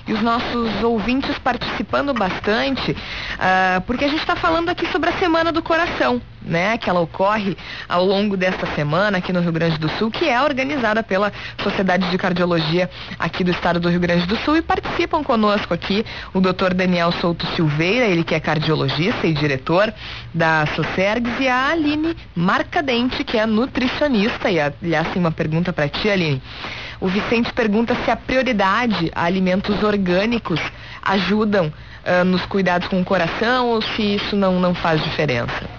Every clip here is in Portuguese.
e os nossos ouvintes participando bastante, porque a gente está falando aqui sobre a Semana do Coração, né? Que ela ocorre ao longo desta semana aqui no Rio Grande do Sul, que é organizada pela Sociedade de Cardiologia aqui do estado do Rio Grande do Sul, e participam conosco aqui o Dr. Daniel Souto Silveira, ele que é cardiologista e diretor da Socergs, e a Aline Marcadente, que é nutricionista. E aliás, tem uma pergunta para ti, Aline. O Vicente pergunta se a prioridade a alimentos orgânicos ajudam nos cuidados com o coração, ou se isso não faz diferença.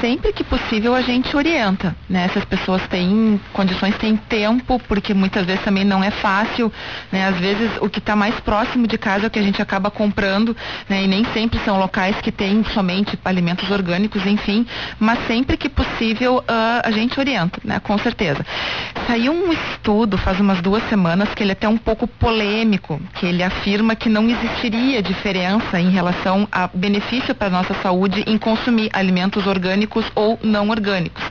Sempre que possível a gente orienta, né? Se as pessoas têm condições, têm tempo, porque muitas vezes também não é fácil, né? Às vezes o que está mais próximo de casa é o que a gente acaba comprando, né? E nem sempre são locais que têm somente alimentos orgânicos, enfim, mas sempre que possível a gente orienta, né? Com certeza. Saiu um estudo faz umas 2 semanas que ele é até um pouco polêmico, que ele afirma que não existiria diferença em relação a benefício para a nossa saúde em consumir alimentos orgânicos ou não orgânicos,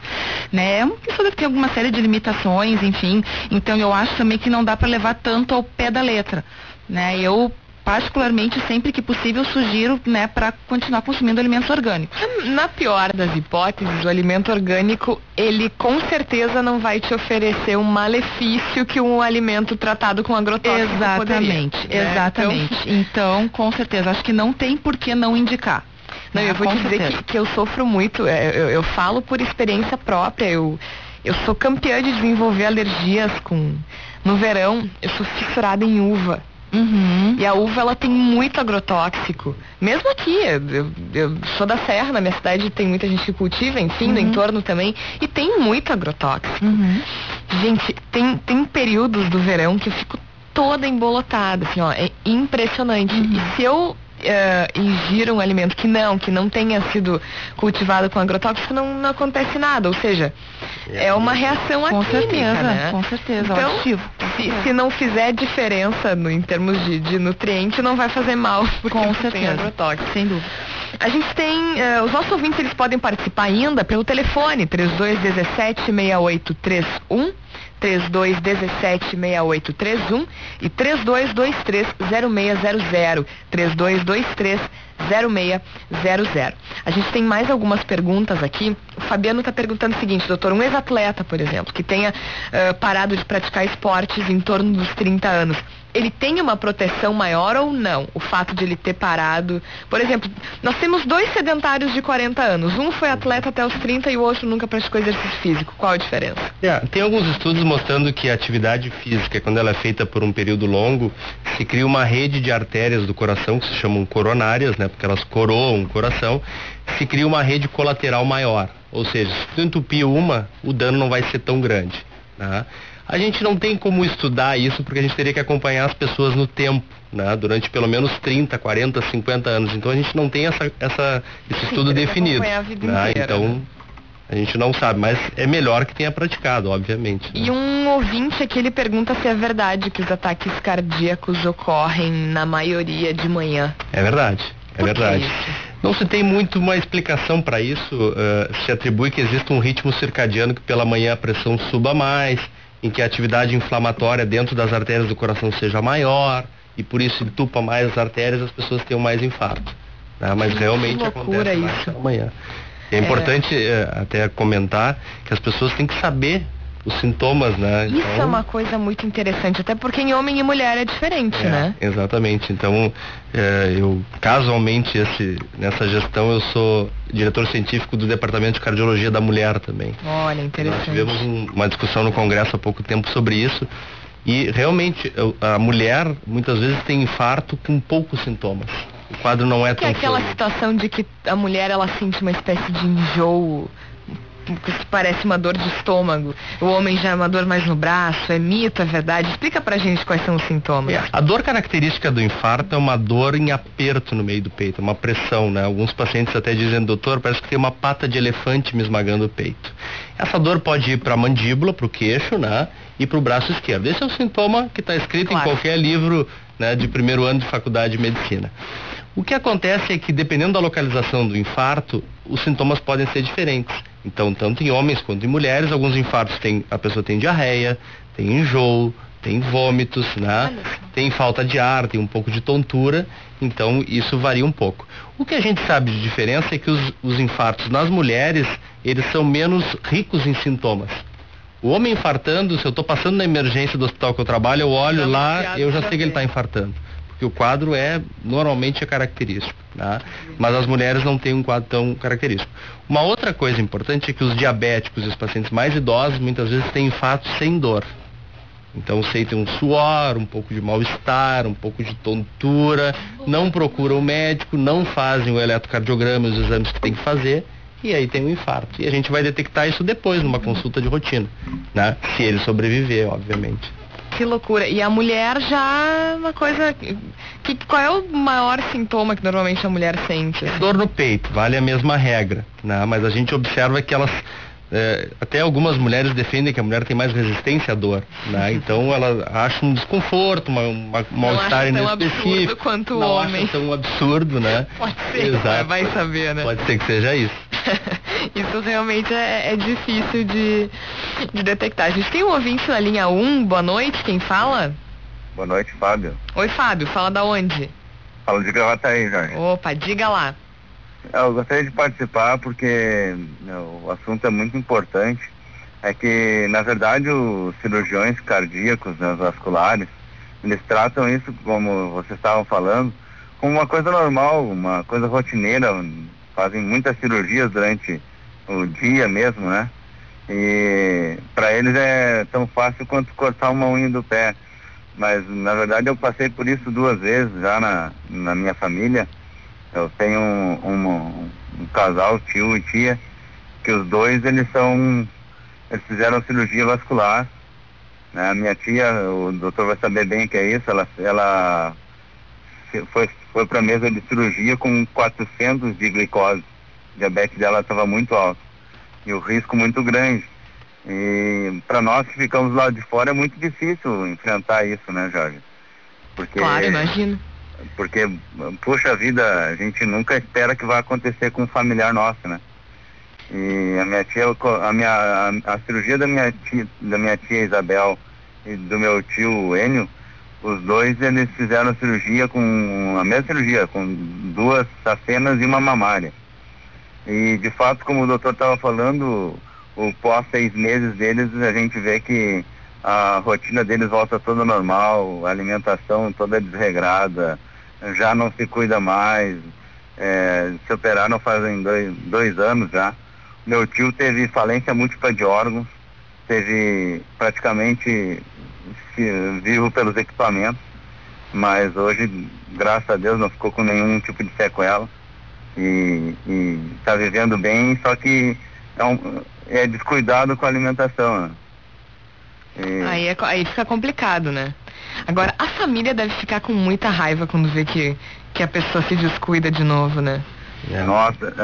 né? Isso tem alguma série de limitações, enfim, então eu acho também que não dá para levar tanto ao pé da letra, né? Eu particularmente, sempre que possível, sugiro, né, para continuar consumindo alimentos orgânicos. Na pior das hipóteses, o alimento orgânico, ele com certeza não vai te oferecer um malefício que um alimento tratado com agrotóxico Exatamente, poderia, né? exatamente. Então, com certeza, acho que não tem por que não indicar. Não, eu vou te dizer que eu sofro muito, eu falo por experiência própria, eu sou campeã de desenvolver alergias no verão, eu sou fissurada em uva. Uhum. E a uva, ela tem muito agrotóxico. Mesmo aqui, eu sou da Serra, na minha cidade tem muita gente que cultiva, enfim, no entorno também, e tem muito agrotóxico. Gente, tem períodos do verão que eu fico toda embolotada, assim, ó, é impressionante. E se eu ingiro um alimento que não tenha sido cultivado com agrotóxico, não acontece nada, ou seja, é uma reação química, certeza, né? Com certeza, então, se não fizer diferença em termos de nutriente, não vai fazer mal, porque com não certeza, tem agrotóxico. Sem dúvida. A gente tem, os nossos ouvintes, eles podem participar ainda pelo telefone 3217-6831, 3217-6831 e 3223-0600, 3223-0600. A gente tem mais algumas perguntas aqui. O Fabiano está perguntando o seguinte, doutor, um ex-atleta, por exemplo, que tenha parado de praticar esportes em torno dos 30 anos, ele tem uma proteção maior ou não? O fato de ele ter parado... Por exemplo, nós temos 2 sedentários de 40 anos. Um foi atleta até os 30 e o outro nunca praticou exercício físico. Qual a diferença? Tem alguns estudos mostrando que a atividade física, quando ela é feita por um período longo, se cria uma rede de artérias do coração, que se chamam coronárias, né? Porque elas coroam o coração, se cria uma rede colateral maior. Ou seja, se tu entupir uma, o dano não vai ser tão grande, né? A gente não tem como estudar isso, porque a gente teria que acompanhar as pessoas no tempo, né? Durante pelo menos 30, 40, 50 anos. Então a gente não tem esse estudo definido, né? Então a gente não sabe, mas é melhor que tenha praticado, obviamente, né? E um ouvinte aqui, ele pergunta se é verdade que os ataques cardíacos ocorrem na maioria de manhã. É verdade, verdade. Não se tem muito uma explicação para isso. Se atribui que existe um ritmo circadiano que pela manhã a pressão suba mais, em que a atividade inflamatória dentro das artérias do coração seja maior, e por isso entupa mais as artérias, as pessoas tenham mais infarto, né? Mas realmente acontece mais pela manhã. É importante até comentar que as pessoas têm que saber os sintomas, né? Isso é uma coisa muito interessante, até porque em homem e mulher é diferente, né? Exatamente. Então, eu casualmente nessa gestão eu sou diretor científico do Departamento de Cardiologia da Mulher também. Olha, interessante. Nós tivemos uma discussão no Congresso há pouco tempo sobre isso, e realmente a mulher muitas vezes tem infarto com poucos sintomas. O quadro não é tão sério. É aquela situação de que a mulher, ela sente uma espécie de enjoo, que parece uma dor de estômago. O homem já é uma dor mais no braço. É mito, é verdade? Explica pra gente quais são os sintomas. A dor característica do infarto é uma dor em aperto no meio do peito, uma pressão, né? Alguns pacientes até dizem, doutor, parece que tem uma pata de elefante me esmagando o peito. Essa dor pode ir para a mandíbula, para o queixo, né? E para o braço esquerdo. Esse é o sintoma que está escrito em qualquer livro, né, de primeiro ano de faculdade de medicina. O que acontece é que, dependendo da localização do infarto, os sintomas podem ser diferentes. Então, tanto em homens quanto em mulheres, alguns infartos a pessoa tem diarreia, tem enjoo, tem vômitos, né? Tem falta de ar, tem um pouco de tontura, então isso varia um pouco. O que a gente sabe de diferença é que os infartos nas mulheres, eles são menos ricos em sintomas. O homem infartando, se eu estou passando na emergência do hospital que eu trabalho, eu olho lá, eu já sei que ele está infartando. Porque o quadro normalmente é característico, né? Mas as mulheres não têm um quadro tão característico. Uma outra coisa importante é que os diabéticos e os pacientes mais idosos, muitas vezes têm infartos sem dor. Então sentem um suor, um pouco de mal-estar, um pouco de tontura, não procuram o médico, não fazem o eletrocardiograma, os exames que tem que fazer, e aí tem um infarto. E a gente vai detectar isso depois, numa consulta de rotina, né? Se ele sobreviver, obviamente. Que loucura. E a mulher já uma coisa... qual é o maior sintoma que normalmente a mulher sente? Assim? Dor no peito, vale a mesma regra, né? Mas a gente observa que elas... até algumas mulheres defendem que a mulher tem mais resistência à dor, né? Então ela acha um desconforto, um mal-estar inespecífico. Quanto o não homem. acha tão absurdo, né? Pode ser, exato. Vai saber, né? Pode ser que seja isso. Isso realmente é difícil de detectar. A gente tem um ouvinte na linha 1, boa noite, quem fala? Boa noite, Fábio. Oi, Fábio, fala da onde? Fala de Gravataí, Jorge. Opa, diga lá. Eu gostaria de participar porque o assunto é muito importante. É que, na verdade, os cirurgiões cardíacos, né, vasculares, eles tratam isso, como vocês estavam falando, como uma coisa normal, uma coisa rotineira. Fazem muitas cirurgias durante o dia mesmo, né? E para eles é tão fácil quanto cortar uma unha do pé. Mas, na verdade, eu passei por isso 2 vezes já na minha família. Eu tenho um casal, tio e tia, que os dois, eles fizeram cirurgia vascular, né? A minha tia, o doutor vai saber bem o que é isso, ela foi para a mesa de cirurgia com 400 de glicose. O diabetes dela estava muito alto e o risco muito grande. E para nós que ficamos lá de fora é muito difícil enfrentar isso, né, Jorge? Porque, claro, imagino. Porque, puxa vida, a gente nunca espera que vai acontecer com um familiar nosso, né? E a minha tia, a cirurgia da minha tia Isabel e do meu tio Enio, os dois, eles fizeram a cirurgia com a mesma cirurgia, com 2 safenas e uma mamária. E de fato, como o doutor estava falando, o pós 6 meses deles, a gente vê que a rotina deles volta toda normal, a alimentação toda desregrada, já não se cuida mais, se operaram fazem 2 anos já. Meu tio teve falência múltipla de órgãos, teve praticamente vivo pelos equipamentos, mas hoje, graças a Deus, não ficou com nenhum tipo de sequela e está vivendo bem, só que é descuidado com a alimentação, né? Aí fica complicado, né? Agora, a família deve ficar com muita raiva quando vê que a pessoa se descuida de novo, né? Nossa,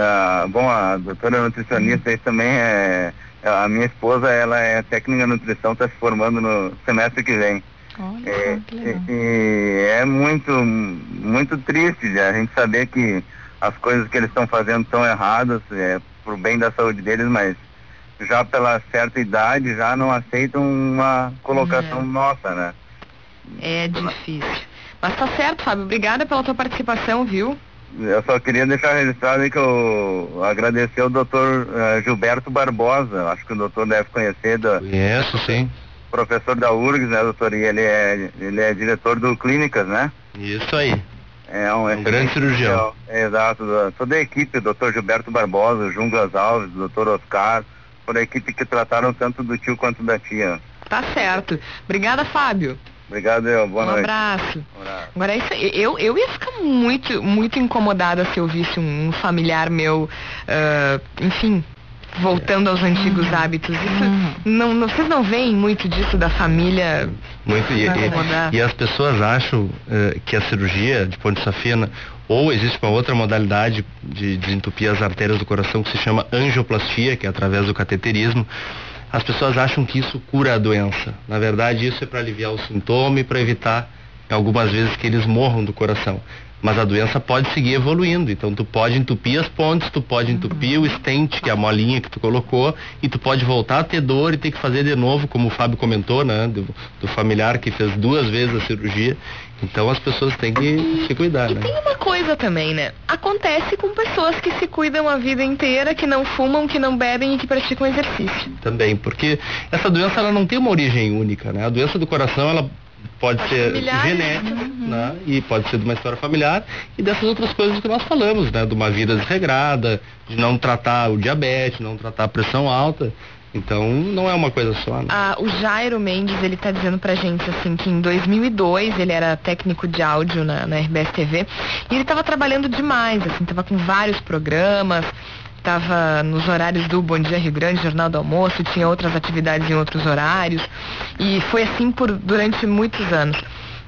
bom, a doutora nutricionista aí também a minha esposa, ela é técnica de nutrição, está se formando no semestre que vem. Olha, que legal. E é muito, muito triste a gente saber que as coisas que eles estão fazendo estão erradas, pro bem da saúde deles, mas já pela certa idade já não aceitam uma colocação nossa, né? É difícil. Mas tá certo, Fábio. Obrigada pela tua participação, viu? Eu só queria deixar registrado aí que eu agradecer ao doutor Gilberto Barbosa, acho que o doutor deve conhecer. Conheço, sim. Professor da URGS, né, doutor? E ele é diretor do Clínicas, né? Isso aí. É um grande cirurgião. Exato. Toda a equipe, o doutor Gilberto Barbosa, o Junglas Alves, o doutor Oscar, toda a equipe que trataram tanto do tio quanto da tia. Tá certo. Obrigada, Fábio. Obrigado, boa noite. Um abraço. Agora, isso, eu ia ficar muito, muito incomodada se eu visse um familiar meu, enfim, voltando aos antigos hábitos. Isso, vocês não veem muito disso da família? Muito, e as pessoas acham que a cirurgia de ponte safena, ou existe uma outra modalidade de desentupir as artérias do coração que se chama angioplastia, que é através do cateterismo. As pessoas acham que isso cura a doença. Na verdade, isso é para aliviar o sintoma e para evitar algumas vezes que eles morram do coração. Mas a doença pode seguir evoluindo, então tu pode entupir as pontes, tu pode entupir o stent, que é a molinha que tu colocou, e tu pode voltar a ter dor e ter que fazer de novo, como o Fábio comentou, né, do familiar que fez 2 vezes a cirurgia. Então as pessoas têm que se cuidar, né? Tem uma coisa também, né? Acontece com pessoas que se cuidam a vida inteira, que não fumam, que não bebem e que praticam exercício. Também, porque essa doença ela não tem uma origem única, né? A doença do coração, ela pode ser genética, né? E pode ser de uma história familiar e dessas outras coisas que nós falamos, né? De uma vida desregrada, de não tratar o diabetes, não tratar a pressão alta. Então, não é uma coisa só, né? O Jairo Mendes, ele tá dizendo pra gente, assim, que em 2002 ele era técnico de áudio na RBS TV e ele tava trabalhando demais, assim, tava com vários programas, tava nos horários do Bom Dia Rio Grande, Jornal do Almoço, tinha outras atividades em outros horários e foi assim durante muitos anos.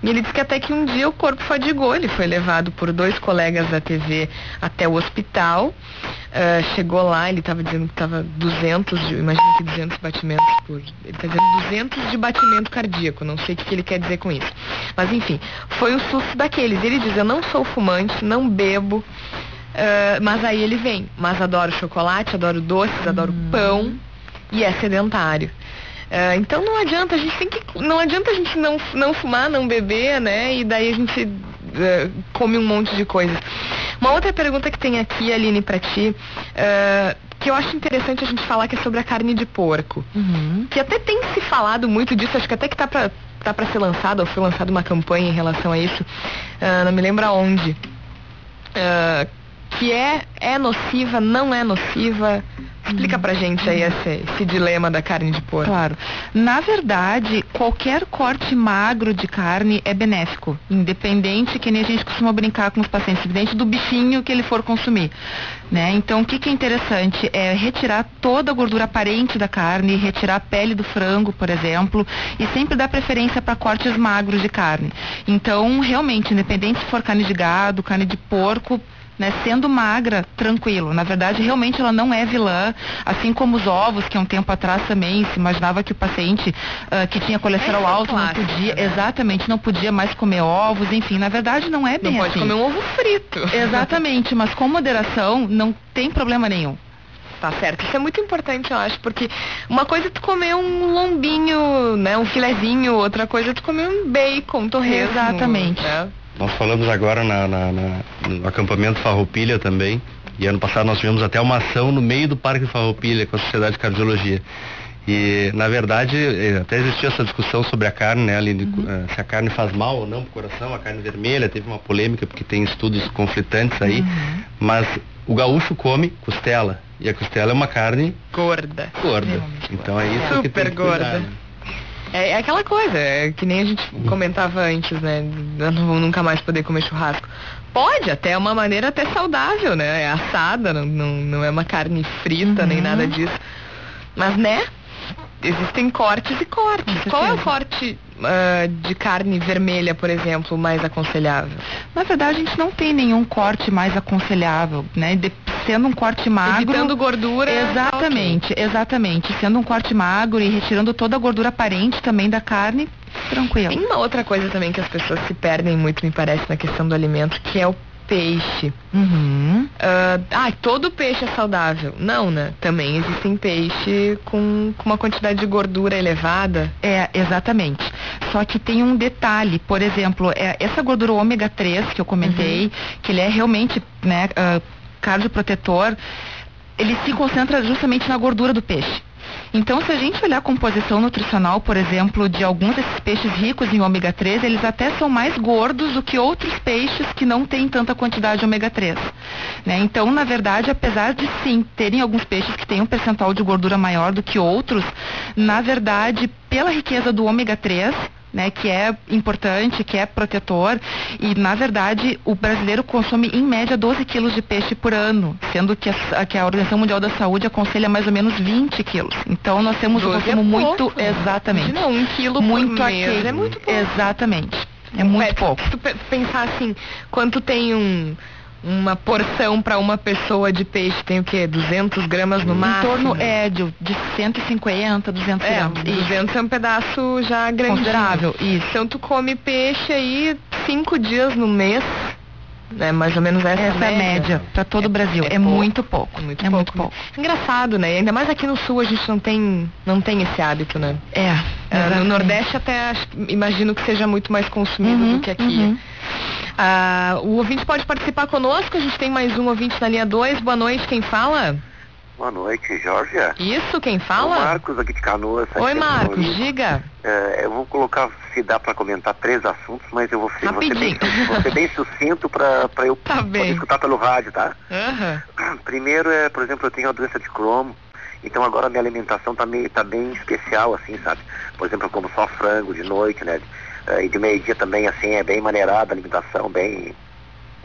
E ele disse que até que um dia o corpo fadigou, ele foi levado por 2 colegas da TV até o hospital, chegou lá, ele estava dizendo que estava 200, imagina que 200 batimentos ele está dizendo 200 de batimento cardíaco, não sei o que ele quer dizer com isso. Mas enfim, foi um susto daqueles. Ele diz, eu não sou fumante, não bebo, mas aí ele vem, mas adoro chocolate, adoro doces, adoro pão e é sedentário. Então não adianta a gente não fumar, não beber, né? E daí a gente come um monte de coisas. Uma outra pergunta que tem aqui, Aline, pra ti, que eu acho interessante a gente falar, que é sobre a carne de porco. Que até tem se falado muito disso, acho que até que tá pra ser lançado, ou foi lançada uma campanha em relação a isso, não me lembro aonde. Que é nociva, não é nociva? Explica pra gente aí esse dilema da carne de porco. Claro. Na verdade, qualquer corte magro de carne é benéfico, independente, que nem a gente costuma brincar com os pacientes, independente do bichinho que ele for consumir, né? Então, o que é interessante é retirar toda a gordura aparente da carne, retirar a pele do frango, por exemplo, e sempre dar preferência para cortes magros de carne. Então, realmente, independente se for carne de gado, carne de porco, né, sendo magra, tranquilo. Na verdade, realmente ela não é vilã, assim como os ovos, que há um tempo atrás também se imaginava que o paciente que tinha colesterol alto não podia, exatamente, não podia mais comer ovos, enfim, na verdade não é bem assim. Não pode comer um ovo frito. Exatamente, mas com moderação não tem problema nenhum. Tá certo, isso é muito importante, eu acho, porque uma coisa é tu comer um lombinho, né, um filezinho, outra coisa é tu comer um bacon, torresmo. Exatamente. Né? Nós falamos agora no acampamento Farroupilha também, e ano passado nós tivemos até uma ação no meio do Parque Farroupilha com a Sociedade de Cardiologia. E, na verdade, até existia essa discussão sobre a carne, né, Aline, se a carne faz mal ou não pro coração, a carne vermelha, teve uma polêmica porque tem estudos conflitantes aí, mas o gaúcho come costela, e a costela é uma carne gorda. Então é isso que tem que gorda. cuidar, né? É aquela coisa, que nem a gente comentava antes, né? Eu não vou nunca mais poder comer churrasco. Pode, até é uma maneira até saudável, né? É assada, não é uma carne frita, nem nada disso. Mas, né? Existem cortes e cortes. Qual é o corte de carne vermelha, por exemplo, mais aconselhável? Na verdade, a gente não tem nenhum corte mais aconselhável, né? Sendo um corte magro... Evitando gordura... Exatamente. Sendo um corte magro e retirando toda a gordura aparente também da carne, tranquilo. Tem uma outra coisa também que as pessoas se perdem muito, me parece, na questão do alimento, que é o peixe. Todo peixe é saudável. Não, né? Também existem peixe com uma quantidade de gordura elevada. Exatamente. Só que tem um detalhe, por exemplo, essa gordura ômega 3 que eu comentei, que ele é realmente, né, cardioprotetor, ele se concentra justamente na gordura do peixe. Então, se a gente olhar a composição nutricional, por exemplo, de alguns desses peixes ricos em ômega 3, eles até são mais gordos do que outros peixes que não têm tanta quantidade de ômega 3. Né? Então, na verdade, apesar de sim terem alguns peixes que têm um percentual de gordura maior do que outros, na verdade, pela riqueza do ômega 3, né, que é importante, que é protetor, e na verdade o brasileiro consome em média 12 quilos de peixe por ano, sendo que a Organização Mundial da Saúde aconselha mais ou menos 20 quilos. Então nós temos um consumo muito, exatamente. Não, 1 quilo muito por mês aquele, é muito pouco. Exatamente. É muito pouco. Se tu pensar assim, quando tu tem uma porção para uma pessoa de peixe tem o quê? 200 gramas no máximo? Em torno de 150, 200 gramas. 200 é um pedaço já grande. Considerável, isso. Então tu come peixe aí 5 dias no mês, né? Mais ou menos essa é a média para todo o Brasil. É muito pouco. Muito pouco. Engraçado, né? E ainda mais aqui no sul a gente não tem esse hábito, né? No Nordeste até imagino que seja muito mais consumido do que aqui. O ouvinte pode participar conosco, a gente tem mais um ouvinte na linha 2. Boa noite, quem fala? Boa noite, Jorge. Isso, quem fala? O Marcos aqui de Canoas. Oi, Marcos, diga. Eu vou colocar, se dá para comentar 3 assuntos, mas eu vou ser bem sucinto para eu poder escutar pelo rádio, tá? Primeiro por exemplo, eu tenho a doença de Crohn, então agora a minha alimentação tá bem especial, assim, sabe? Por exemplo, eu como só frango de noite, né? E de meio-dia também, assim, é bem maneirada a alimentação, bem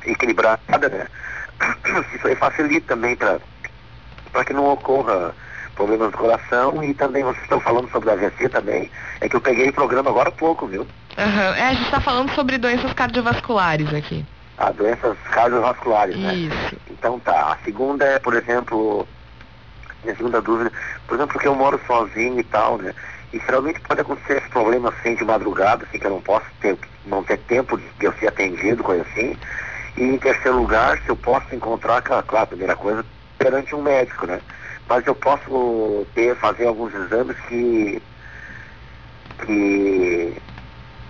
equilibrada, né? Isso aí facilita também para que não ocorra problemas do coração. E também vocês estão falando sobre a AVC também, é que eu peguei o programa agora há pouco, viu? A gente está falando sobre doenças cardiovasculares aqui. Doenças cardiovasculares, né? Isso. Então tá, a segunda é, por exemplo, minha segunda dúvida, por exemplo, porque eu moro sozinho e tal, né? E geralmente pode acontecer esse problema assim de madrugada, assim, que eu não ter tempo de eu ser atendido, coisa assim. E em terceiro lugar, se eu posso encontrar, claro, a primeira coisa, perante um médico, né? Mas eu posso fazer alguns exames que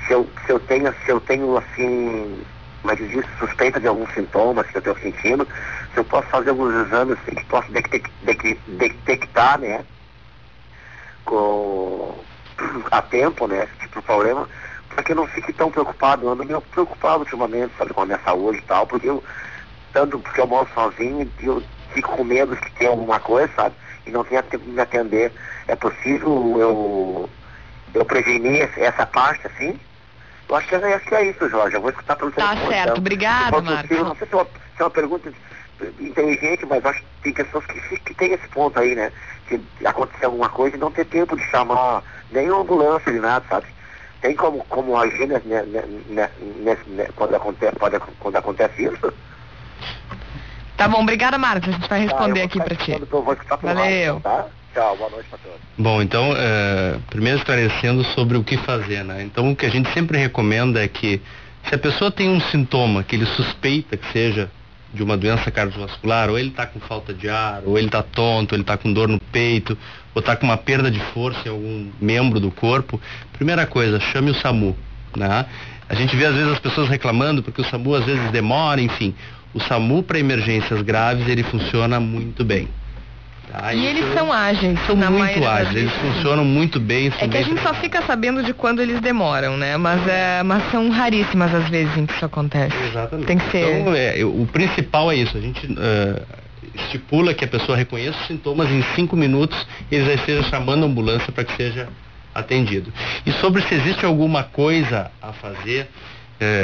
se eu tenho assim, mas existe suspeita de alguns sintomas que eu estou sentindo, se eu posso fazer alguns exames assim, que posso detectar, né? A tempo, né, esse tipo de problema, para que eu não fique tão preocupado. Eu ando meio preocupado ultimamente, sabe, com a minha saúde e tal, porque eu moro sozinho e eu fico com medo de ter alguma coisa, sabe, e não tenha tempo de me atender. É possível eu prevenir essa parte, assim? Eu acho que é isso, Jorge. Eu vou escutar pelo telefone. Tá certo, obrigado, Marcos. Não sei se é uma pergunta inteligente, mas acho que tem pessoas que tem esse ponto aí, né? Se acontecer alguma coisa e não ter tempo de chamar nenhuma ambulância nem nada, sabe? Tem como agir quando acontece isso? Tá bom, obrigada, Marcos. A gente vai responder aqui pra ti. Valeu. Tá? Tchau, boa noite pra todos. Bom, então, primeiro esclarecendo sobre o que fazer, né? Então, o que a gente sempre recomenda é que se a pessoa tem um sintoma que ele suspeita que seja de uma doença cardiovascular, ou ele está com falta de ar, ou ele está tonto, ou ele está com dor no peito, ou está com uma perda de força em algum membro do corpo, primeira coisa, chame o SAMU, né? A gente vê às vezes as pessoas reclamando porque o SAMU às vezes demora, enfim. O SAMU para emergências graves, ele funciona muito bem. Tá? E eles são ágeis, são muito ágeis, eles funcionam muito bem. É que a gente só fica sabendo de quando eles demoram, né? Mas são raríssimas as vezes em que isso acontece. Exatamente. Tem que ser... Então, o principal é isso, a gente estipula que a pessoa reconheça os sintomas em 5 minutos e eles já estejam chamando a ambulância para que seja atendido. E sobre se existe alguma coisa a fazer,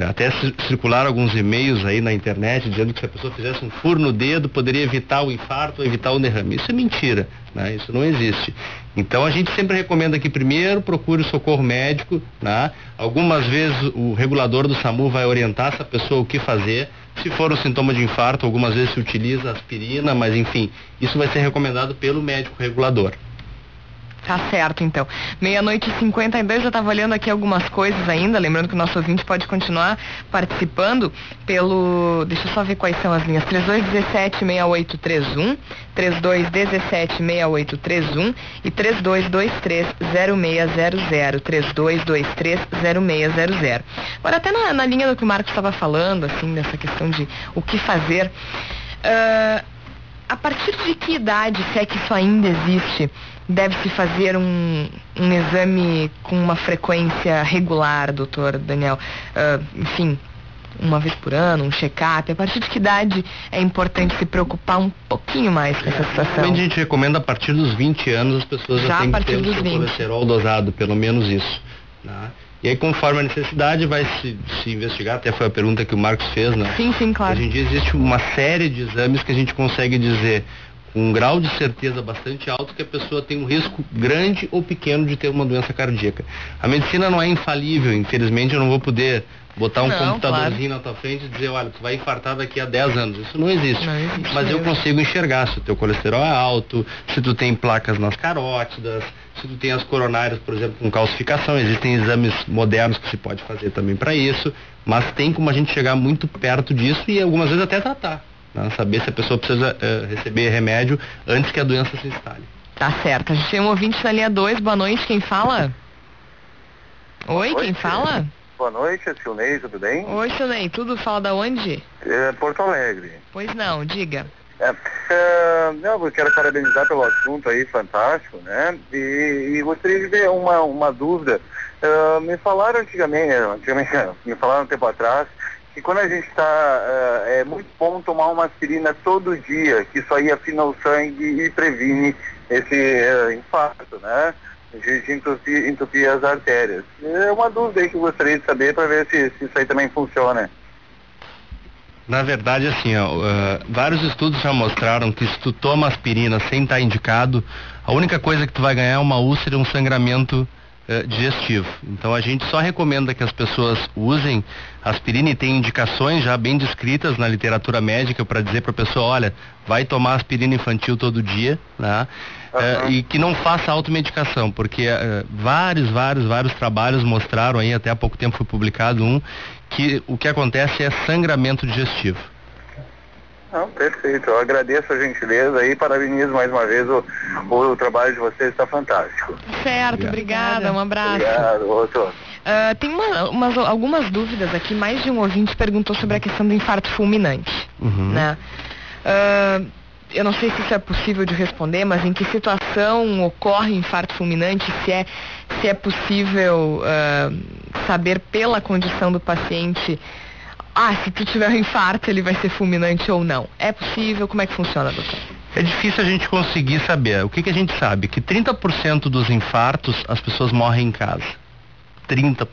até circular alguns e-mails aí na internet dizendo que se a pessoa fizesse um furo no dedo poderia evitar o infarto ou evitar o derrame. Isso é mentira, né? Isso não existe. Então a gente sempre recomenda que primeiro procure o socorro médico, né? Algumas vezes o regulador do SAMU vai orientar essa pessoa o que fazer. Se for um sintoma de infarto, algumas vezes se utiliza aspirina, mas enfim, isso vai ser recomendado pelo médico regulador. Tá certo, então. 00:52, eu estava olhando aqui algumas coisas ainda, lembrando que o nosso ouvinte pode continuar participando pelo... Deixa eu só ver quais são as linhas. 3217-6831, 3217-6831 e 3223-0600, 3223-0600. Agora, até na linha do que o Marcos estava falando, assim, dessa questão de o que fazer, a partir de que idade, se é que isso ainda existe, deve-se fazer um exame com uma frequência regular, doutor Daniel? Enfim, uma vez por ano, um check-up. A partir de que idade é importante se preocupar um pouquinho mais com essa situação? A gente recomenda a partir dos 20 anos as pessoas já têm que ter o seu colesterol dosado, pelo menos isso, né? E aí, conforme a necessidade, vai se investigar, até foi a pergunta que o Marcos fez, né? Sim, claro. Hoje em dia existe uma série de exames que a gente consegue dizer um grau de certeza bastante alto que a pessoa tem um risco grande ou pequeno de ter uma doença cardíaca. A medicina não é infalível, infelizmente eu não vou poder botar um computadorzinho na tua frente e dizer, olha, tu vai infartar daqui a 10 anos. Isso não existe. Mas eu consigo enxergar se o teu colesterol é alto, se tu tem placas nas carótidas, se tu tem as coronárias, por exemplo, com calcificação. Existem exames modernos que se pode fazer também para isso, mas tem como a gente chegar muito perto disso e algumas vezes até tratar, né? Saber se a pessoa precisa receber remédio antes que a doença se instale. Tá certo. A gente tem um ouvinte na linha 2. Boa noite, quem fala? Oi, quem fala? Boa noite, é Silnei, tudo bem? Oi, Silnei, tudo fala da onde? Porto Alegre. Pois não, diga. Eu quero parabenizar pelo assunto aí, fantástico, né? E gostaria de ver uma dúvida. Me falaram antigamente, me falaram um tempo atrás, que quando a gente é muito bom tomar uma aspirina todo dia, que isso aí afina o sangue e previne esse infarto, né? De entupir as artérias. É uma dúvida aí que eu gostaria de saber para ver se isso aí também funciona. Na verdade, assim, vários estudos já mostraram que se tu toma aspirina sem estar indicado, a única coisa que tu vai ganhar é uma úlcera e um sangramento digestivo. Então a gente só recomenda que as pessoas usem aspirina e tem indicações já bem descritas na literatura médica para dizer para a pessoa, olha, vai tomar aspirina infantil todo dia, né? E que não faça automedicação, porque vários trabalhos mostraram aí, até há pouco tempo foi publicado que o que acontece é sangramento digestivo. Perfeito, eu agradeço a gentileza e parabenizo mais uma vez o trabalho de vocês, está fantástico. Certo, obrigada, um abraço. Obrigado, outro. Tem algumas dúvidas aqui, mais de um ouvinte perguntou sobre a questão do infarto fulminante, né? Eu não sei se isso é possível de responder, mas em que situação ocorre infarto fulminante, se é possível saber pela condição do paciente, se tu tiver um infarto ele vai ser fulminante ou não. É possível? Como é que funciona, doutor? É difícil a gente conseguir saber. O que a gente sabe? Que 30% dos infartos as pessoas morrem em casa. 30%.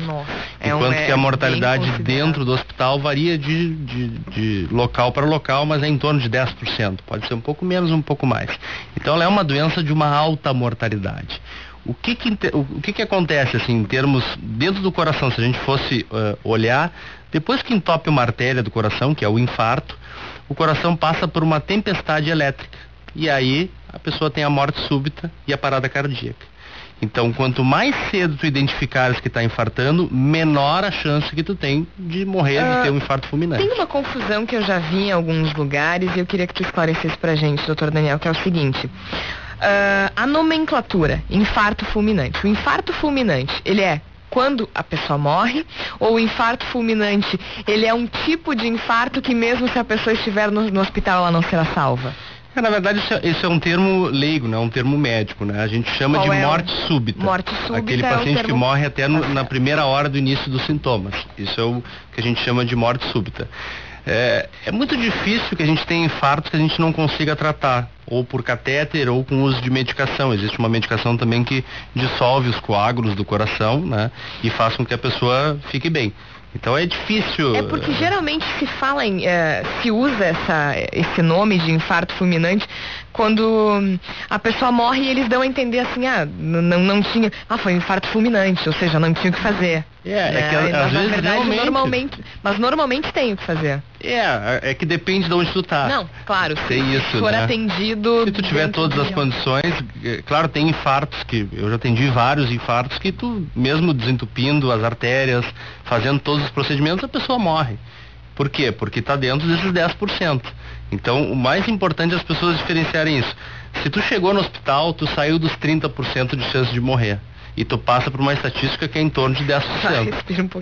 Nossa, enquanto que a mortalidade dentro do hospital varia de local para local, mas é em torno de 10%. Pode ser um pouco menos, um pouco mais. Então ela é uma doença de uma alta mortalidade. O que acontece, assim, em termos dentro do coração, se a gente fosse olhar, depois que entope uma artéria do coração, que é o infarto, o coração passa por uma tempestade elétrica. E aí a pessoa tem a morte súbita e a parada cardíaca. Então, quanto mais cedo tu identificares que está infartando, menor a chance que tu tem de morrer, de ter um infarto fulminante. Tem uma confusão que eu já vi em alguns lugares e eu queria que tu esclarecesse pra gente, doutor Daniel, que é o seguinte. A nomenclatura, infarto fulminante. O infarto fulminante, ele é quando a pessoa morre, ou o infarto fulminante, ele é um tipo de infarto que mesmo se a pessoa estiver no hospital, ela não será salva? Na verdade, isso é um termo leigo, não é um termo médico, né? A gente chama de morte súbita. Morte súbita. Aquele paciente que morre até na primeira hora do início dos sintomas. Isso é o que a gente chama de morte súbita. É muito difícil que a gente tenha infartos que a gente não consiga tratar, ou por catéter ou com uso de medicação. Existe uma medicação também que dissolve os coágulos do coração, né? E faz com que a pessoa fique bem. Então é difícil. É porque geralmente se fala se usa esse nome de infarto fulminante quando a pessoa morre e eles dão a entender assim, não tinha, foi um infarto fulminante, ou seja, não tinha o que fazer. É que às vezes verdade, normalmente tem o que fazer. É que depende de onde tu tá. Não, claro, se for atendido. Se tu tiver todas as condições, claro, tem infartos que eu já atendi vários infartos que tu, mesmo desentupindo as artérias, fazendo todos os procedimentos, a pessoa morre. Por quê? Porque está dentro desses 10%. Então, o mais importante é as pessoas diferenciarem isso. Se tu chegou no hospital, tu saiu dos 30% de chance de morrer. E tu passa por uma estatística que é em torno de 10%.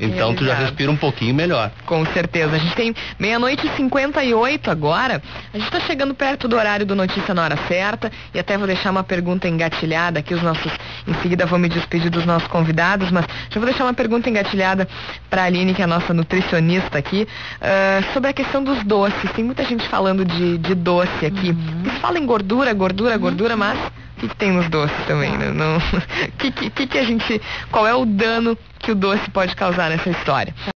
Então tu já respira um pouquinho melhor. Com certeza. A gente tem 00:58 agora. A gente está chegando perto do horário do Notícia na Hora Certa. E até vou deixar uma pergunta engatilhada aqui. Em seguida vou me despedir dos nossos convidados. Mas já vou deixar uma pergunta engatilhada para a Aline, que é a nossa nutricionista aqui. Sobre a questão dos doces. Tem muita gente falando de doce aqui. Eles falam em gordura, mas... O que tem nos doces também, né? Qual é o dano que o doce pode causar nessa história?